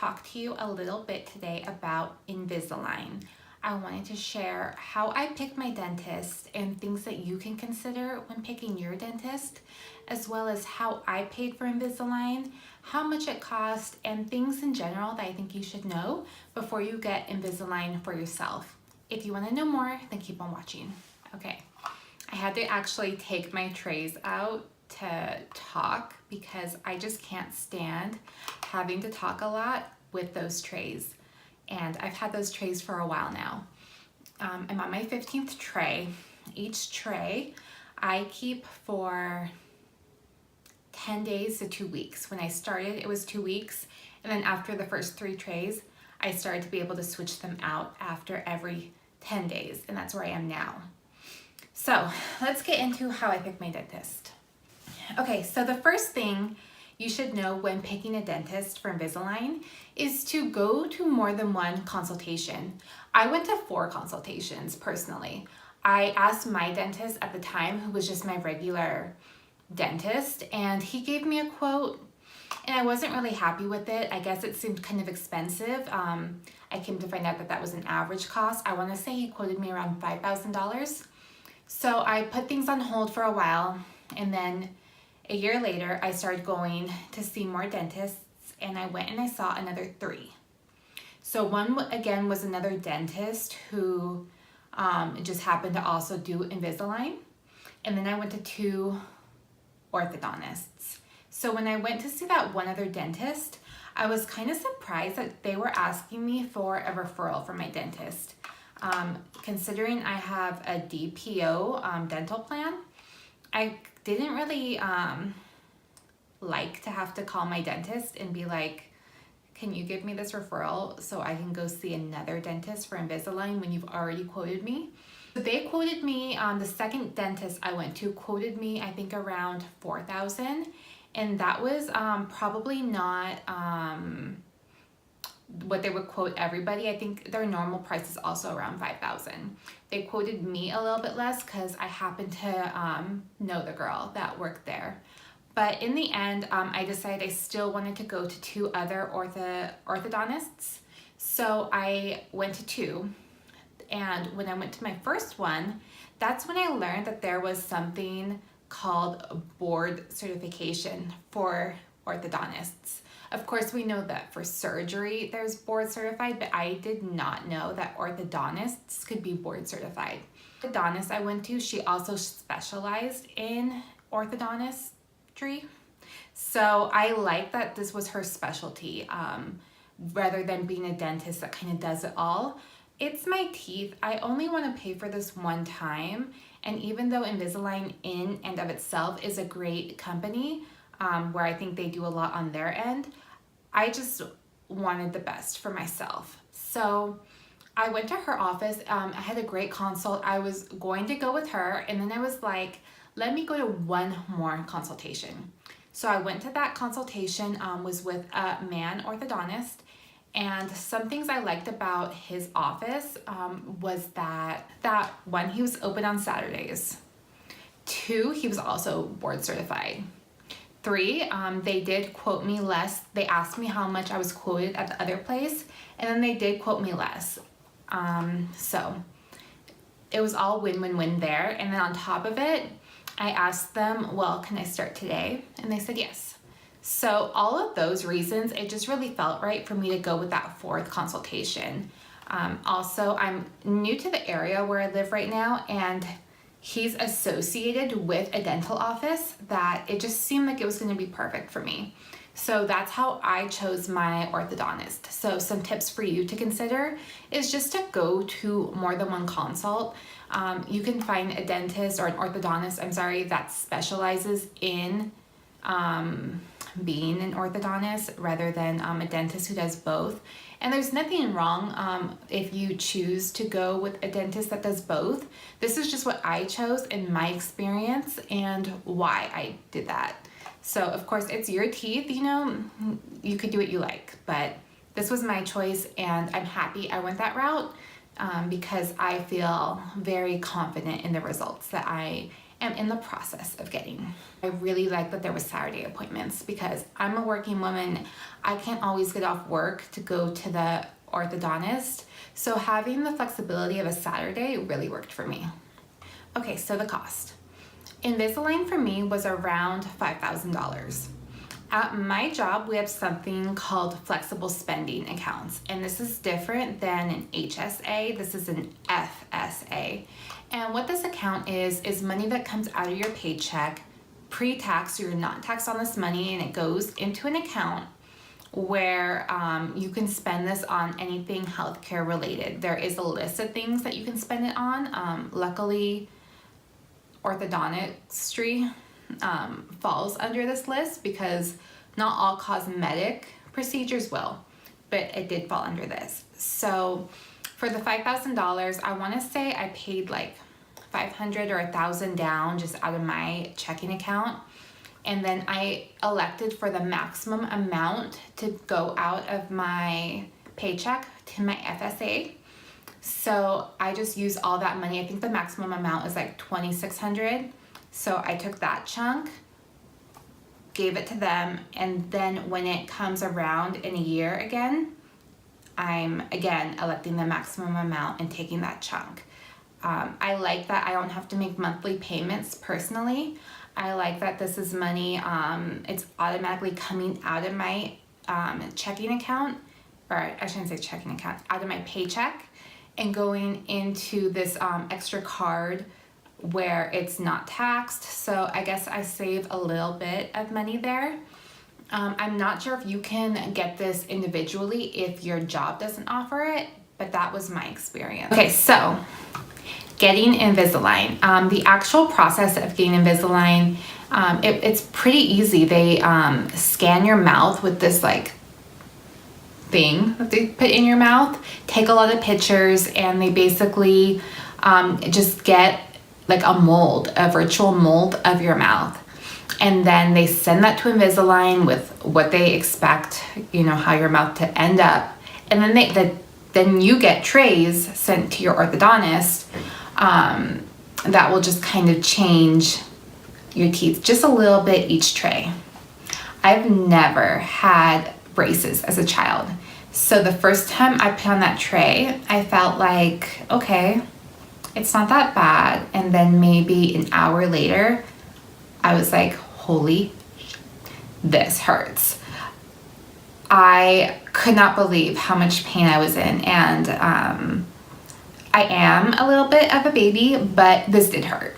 talk to you a little bit today about Invisalign. I wanted to share how I picked my dentist and things that you can consider when picking your dentist, as well as how I paid for Invisalign, how much it cost, and things in general that I think you should know before you get Invisalign for yourself. If you want to know more, then keep on watching. Okay, I had to actually take my trays out to talk because I just can't stand having to talk a lot with those trays, and I've had those trays for a while now. I'm on my 15th tray. Each tray I keep for 10 days to 2 weeks. When I started it was 2 weeks, and then after the first 3 trays I started to be able to switch them out after every 10 days, and that's where I am now. So let's get into how I pick my dentist. Okay, so the first thing you should know when picking a dentist for Invisalign is to go to more than one consultation. I went to 4 consultations personally. I asked my dentist at the time, who was just my regular dentist, and he gave me a quote, and I wasn't really happy with it. I guess it seemed kind of expensive. I came to find out that that was an average cost. I want to say he quoted me around $5,000. So I put things on hold for a while, and then a year later, I started going to see more dentists, and I went and I saw another 3. So one, again, was another dentist who just happened to also do Invisalign. And then I went to 2 orthodontists. So when I went to see that one other dentist, I was kind of surprised that they were asking me for a referral from my dentist. Considering I have a DPO dental plan, I didn't really like to have to call my dentist and be like, can you give me this referral so I can go see another dentist for Invisalign when you've already quoted me? So they quoted me, the second dentist I went to quoted me, I think around $4,000, and that was probably not what they would quote everybody. I think their normal price is also around $5,000. They quoted me a little bit less because I happened to know the girl that worked there. But in the end, I decided I still wanted to go to 2 other orthodontists. So I went to 2. And when I went to my first one, that's when I learned that there was something called board certification for orthodontists. Of course, we know that for surgery, there's board certified, but I did not know that orthodontists could be board certified. The orthodontist I went to, she also specialized in orthodontistry. So I like that this was her specialty, rather than being a dentist that kind of does it all. It's my teeth. I only want to pay for this one time. And even though Invisalign in and of itself is a great company, where I think they do a lot on their end, I just wanted the best for myself. So I went to her office. I had a great consult. I was going to go with her, and then I was like, let me go to one more consultation. So I went to that consultation, was with a man orthodontist, and some things I liked about his office was that one, he was open on Saturdays. 2, he was also board certified. 3, they did quote me less. They asked me how much I was quoted at the other place, and then they did quote me less. So it was all win-win-win there. And then on top of it, I asked them, well, can I start today? And they said yes. So all of those reasons, it just really felt right for me to go with that 4th consultation. Also, I'm new to the area where I live right now, and he's associated with a dental office that it just seemed like it was going to be perfect for me. So that's how I chose my orthodontist. So some tips for you to consider is just to go to more than one consult. You can find a dentist or an orthodontist, that specializes in being an orthodontist rather than a dentist who does both. And there's nothing wrong if you choose to go with a dentist that does both. This is just what I chose in my experience and why I did that. So of course it's your teeth, you could do what you like, but this was my choice, and I'm happy I went that route because I feel very confident in the results that I am in the process of getting. I really like that there was Saturday appointments because I'm a working woman. I can't always get off work to go to the orthodontist. So having the flexibility of a Saturday really worked for me. Okay, so the cost. Invisalign for me was around $5,000. At my job, we have something called flexible spending accounts, and this is different than an HSA. This is an FSA. And what this account is money that comes out of your paycheck pre-tax, so you're not taxed on this money, and it goes into an account where you can spend this on anything healthcare related. There is a list of things that you can spend it on. Luckily, orthodontistry falls under this list because not all cosmetic procedures will, but it did fall under this. So for the $5,000, I want to say I paid like $500 or $1,000 down just out of my checking account. And then I elected for the maximum amount to go out of my paycheck to my FSA. So I just used all that money. I think the maximum amount is like $2,600. So I took that chunk, gave it to them, and then when it comes around in a year again, I'm again electing the maximum amount and taking that chunk. I like that I don't have to make monthly payments personally. I like that this is money, it's automatically coming out of my checking account, or I shouldn't say checking account, out of my paycheck and going into this extra card where it's not taxed. So I guess I save a little bit of money there. I'm not sure if you can get this individually if your job doesn't offer it, but that was my experience. Okay, so getting Invisalign. The actual process of getting Invisalign, it's pretty easy. They scan your mouth with this like thing that they put in your mouth, take a lot of pictures, and they basically just get like a virtual mold of your mouth. And then they send that to Invisalign with what they expect, how your mouth to end up. And then then you get trays sent to your orthodontist that will just kind of change your teeth just a little bit each tray. I've never had braces as a child. So the first time I put on that tray, I felt like, okay, it's not that bad. And then maybe an hour later, I was like, holy, this hurts. I could not believe how much pain I was in. And I am a little bit of a baby, but this did hurt.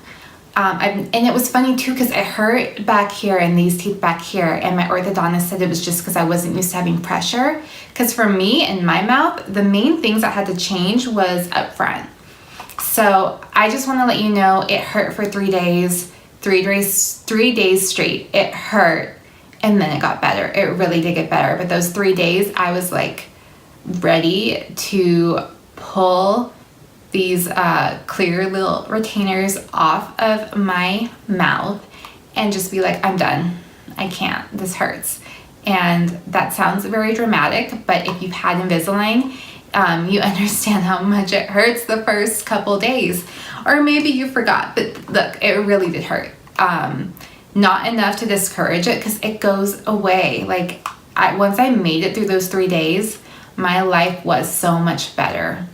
And it was funny too, because it hurt back here and these teeth back here. And my orthodontist said it was just because I wasn't used to having pressure. Because for me, in my mouth, the main things that had to change was up front. So I just want to let you know, it hurt for 3 days, 3 days straight. It hurt, and then it got better. It really did get better. But those 3 days, I was like ready to pull these clear little retainers off of my mouth and just be like, I'm done. I can't. This hurts. And that sounds very dramatic, but if you've had Invisalign, you understand how much it hurts the first couple days. Or maybe you forgot, but look, it really did hurt. Not enough to discourage it because it goes away. Like once I made it through those 3 days, my life was so much better.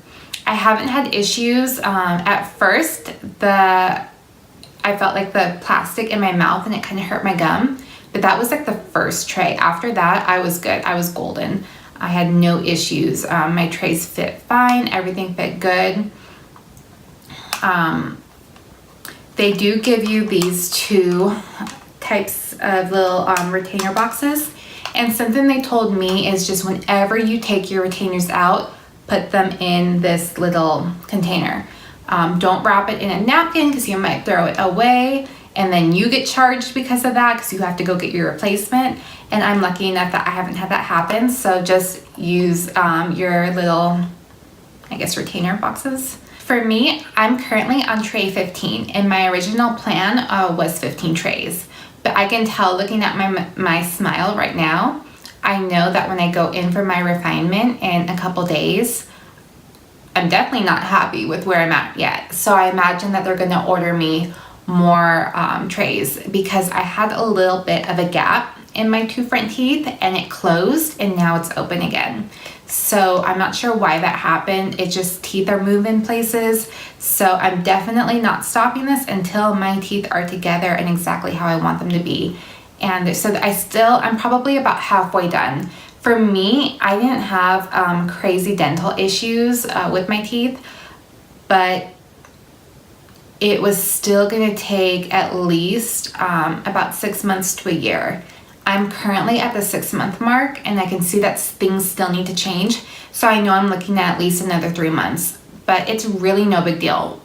I haven't had issues. At first, I felt like the plastic in my mouth and it kind of hurt my gum, but that was like the first tray. After that, I was good. I was golden. I had no issues. My trays fit fine. Everything fit good. They do give you these 2 types of little retainer boxes. And something they told me is just whenever you take your retainers out, put them in this little container. Don't wrap it in a napkin because you might throw it away and then you get charged because of that because you have to go get your replacement. And I'm lucky enough that I haven't had that happen. So just use your little, retainer boxes. For me, I'm currently on tray 15 and my original plan was 15 trays. But I can tell looking at my smile right now, I know that when I go in for my refinement in a couple days, I'm definitely not happy with where I'm at yet. So I imagine that they're gonna order me more trays because I had a little bit of a gap in my two front teeth and it closed and now it's open again. So I'm not sure why that happened. It just teeth are moving places. So I'm definitely not stopping this until my teeth are together and exactly how I want them to be. And so I'm probably about halfway done. For me, I didn't have crazy dental issues with my teeth, but it was still gonna take at least about 6 months to a year. I'm currently at the 6-month mark and I can see that things still need to change. So I know I'm looking at least another 3 months, but it's really no big deal.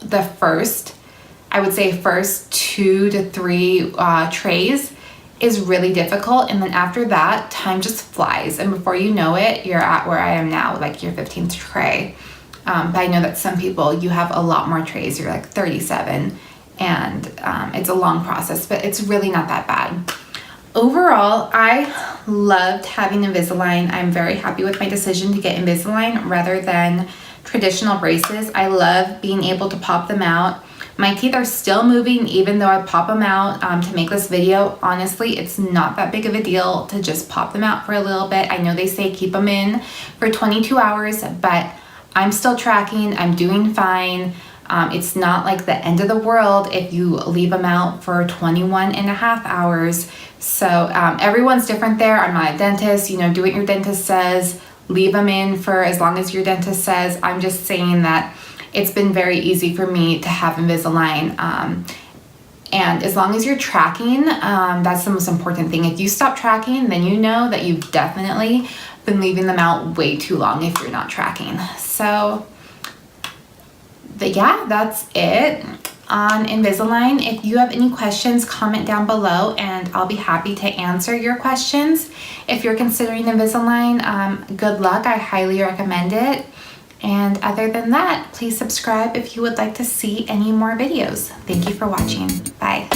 I would say first 2 to 3 trays is really difficult. And then after that, time just flies. And before you know it, you're at where I am now, like your 15th tray. But I know that some people, you have a lot more trays. You're like 37 and it's a long process, but it's really not that bad. Overall, I loved having Invisalign. I'm very happy with my decision to get Invisalign rather than traditional braces. I love being able to pop them out. My teeth are still moving even though I pop them out to make this video. Honestly, it's not that big of a deal to just pop them out for a little bit. I know they say keep them in for 22 hours, but I'm still tracking. I'm doing fine. It's not like the end of the world if you leave them out for 21 and a half hours. So everyone's different there. I'm not a dentist, do what your dentist says, leave them in for as long as your dentist says. I'm just saying that it's been very easy for me to have Invisalign. And as long as you're tracking, that's the most important thing. If you stop tracking, then you know that you've definitely been leaving them out way too long if you're not tracking. So, but yeah, that's it on Invisalign. If you have any questions, comment down below and I'll be happy to answer your questions. If you're considering Invisalign, good luck. I highly recommend it. And other than that, please subscribe if you would like to see any more videos. Thank you for watching. Bye.